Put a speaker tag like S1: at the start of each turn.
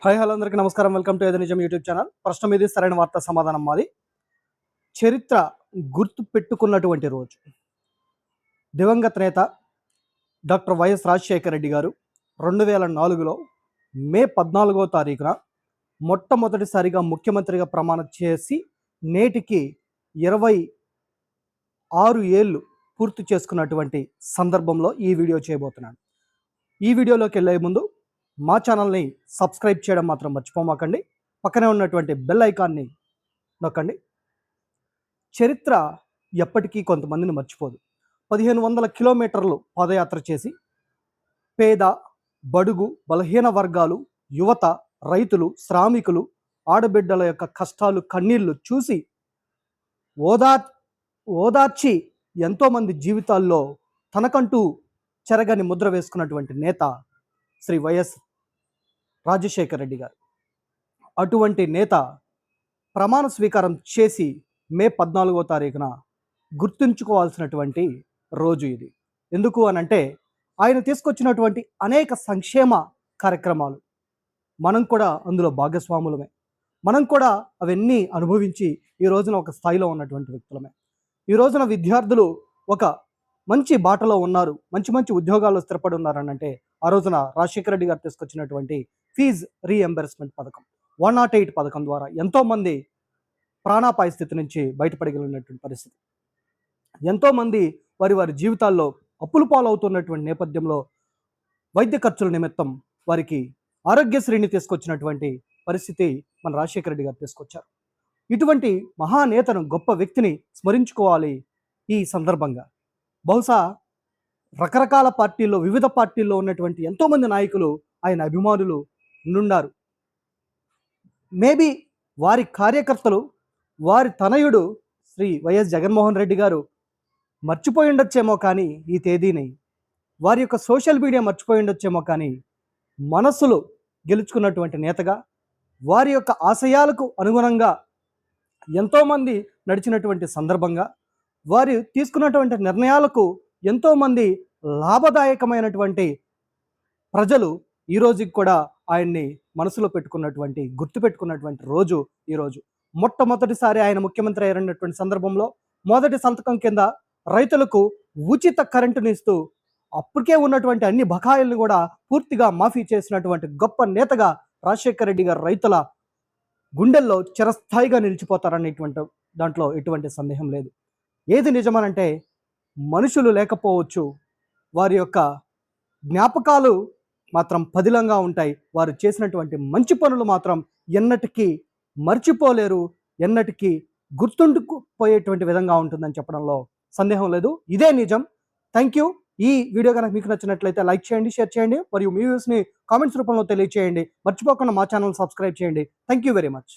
S1: Hi hello అందరికీ నమస్కారం. Welcome to ఏదో నిజం యూట్యూబ్ ఛానల్. ప్రశ్న మీది సరైన వార్త సమాధానం మాది. చరిత్ర గుర్తు పెట్టుకున్నటువంటి రోజు దివంగత నేత డాక్టర్ వైఎస్ రాజశేఖర రెడ్డి గారు 2004లో మే 14వ తారీఖున మొట్టమొదటిసారిగా ముఖ్యమంత్రిగా ప్రమాణం చేసి నేటికి 26 ఏళ్ళు పూర్తి చేసుకున్నటువంటి సందర్భంలో ఈ వీడియో చేయబోతున్నాను. ఈ వీడియోలోకి వెళ్ళే ముందు మా ఛానల్ని సబ్స్క్రైబ్ చేయడం మాత్రం మర్చిపోమాకండి. పక్కనే ఉన్నటువంటి బెల్ ఐకాన్ని నొక్కండి. చరిత్ర ఎప్పటికీ కొంతమందిని మర్చిపోదు. 1500 కిలోమీటర్లు పాదయాత్ర చేసి పేద, బడుగు, బలహీన వర్గాలు, యువత, రైతులు, శ్రామికులు, ఆడబిడ్డల యొక్క కష్టాలు, కన్నీళ్లు చూసి ఓదార్చి ఎంతోమంది జీవితాల్లో తనకంటూ చెరగని ముద్ర వేసుకున్నటువంటి నేత శ్రీ వైఎస్ రాజశేఖర రెడ్డి గారు. అటువంటి నేత ప్రమాణ స్వీకారం చేసి మే 14వ తారీఖున గుర్తుంచుకోవాల్సినటువంటి రోజు ఇది. ఎందుకు అనంటే ఆయన తీసుకొచ్చినటువంటి అనేక సంక్షేమ కార్యక్రమాలు మనం కూడా అందులో భాగస్వాములమే. మనం కూడా అవన్నీ అనుభవించి ఈ రోజున ఒక స్థాయిలో ఉన్నటువంటి వ్యక్తులమే. ఈ రోజున విద్యార్థులు ఒక మంచి బాటలో ఉన్నారు, మంచి మంచి ఉద్యోగాల్లో స్థిరపడి ఉన్నారని అంటే ఆ రోజున రాజశేఖర రెడ్డి గారు తీసుకొచ్చినటువంటి ఫీజ్ రీఎంబర్స్మెంట్ పథకం 108 పథకం ద్వారా ఎంతోమంది ప్రాణాపాయ స్థితి నుంచి బయటపడగలిగినటువంటి పరిస్థితి. ఎంతోమంది వారి జీవితాల్లో అప్పులు పాలవుతున్నటువంటి నేపథ్యంలో వైద్య ఖర్చుల నిమిత్తం వారికి ఆరోగ్యశ్రీని తీసుకొచ్చినటువంటి పరిస్థితి మన రాజశేఖర రెడ్డి గారు తీసుకొచ్చారు. ఇటువంటి మహానేతను, గొప్ప వ్యక్తిని స్మరించుకోవాలి ఈ సందర్భంగా. బహుశా రకరకాల పార్టీల్లో, వివిధ పార్టీల్లో ఉన్నటువంటి ఎంతోమంది నాయకులు ఆయన అభిమానులు నుండారు. మేబీ వారి కార్యకర్తలు, వారి తనయుడు శ్రీ వైఎస్ జగన్మోహన్ రెడ్డి గారు మర్చిపోయి ఉండొచ్చేమో కానీ ఈ తేదీని, వారి యొక్క సోషల్ మీడియా మర్చిపోయి ఉండొచ్చేమో కానీ మనస్సులు గెలుచుకున్నటువంటి నేతగా, వారి యొక్క ఆశయాలకు అనుగుణంగా ఎంతోమంది నడిచినటువంటి సందర్భంగా, వారు తీసుకున్నటువంటి నిర్ణయాలకు ఎంతోమంది లాభదాయకమైనటువంటి ప్రజలు ఈ రోజుకి కూడా ఆయన్ని మనసులో పెట్టుకున్నటువంటి, గుర్తుపెట్టుకున్నటువంటి రోజు ఈరోజు. మొట్టమొదటిసారి ఆయన ముఖ్యమంత్రి అయినటువంటి సందర్భంలో మొదటి సంతకం కింద రైతులకు ఉచిత కరెంటుని ఇస్తూ అప్పటికే ఉన్నటువంటి అన్ని బకాయిలను కూడా పూర్తిగా మాఫీ చేసినటువంటి గొప్ప నేతగా రాజశేఖర రెడ్డి గారు రైతుల గుండెల్లో చిరస్థాయిగా నిలిచిపోతారనేటువంటి దాంట్లో ఎటువంటి సందేహం లేదు. ఏది నిజమనంటే మనుషులు లేకపోవచ్చు, వారి యొక్క జ్ఞాపకాలు మాత్రం పదిలంగా ఉంటాయి. వారు చేసినటువంటి మంచి పనులు మాత్రం ఎన్నటికీ మర్చిపోలేరు, ఎన్నటికీ గుర్తుండిపోయేటువంటి విధంగా ఉంటుందని చెప్పడంలో సందేహం లేదు. ఇదే నిజం. Thank you. ఈ వీడియో కనుక మీకు నచ్చినట్లయితే లైక్ చేయండి, షేర్ చేయండి, మరియు మీ వ్యూస్ని కామెంట్స్ రూపంలో తెలియచేయండి. మర్చిపోకుండా మా ఛానల్ సబ్స్క్రైబ్ చేయండి. Thank you very much.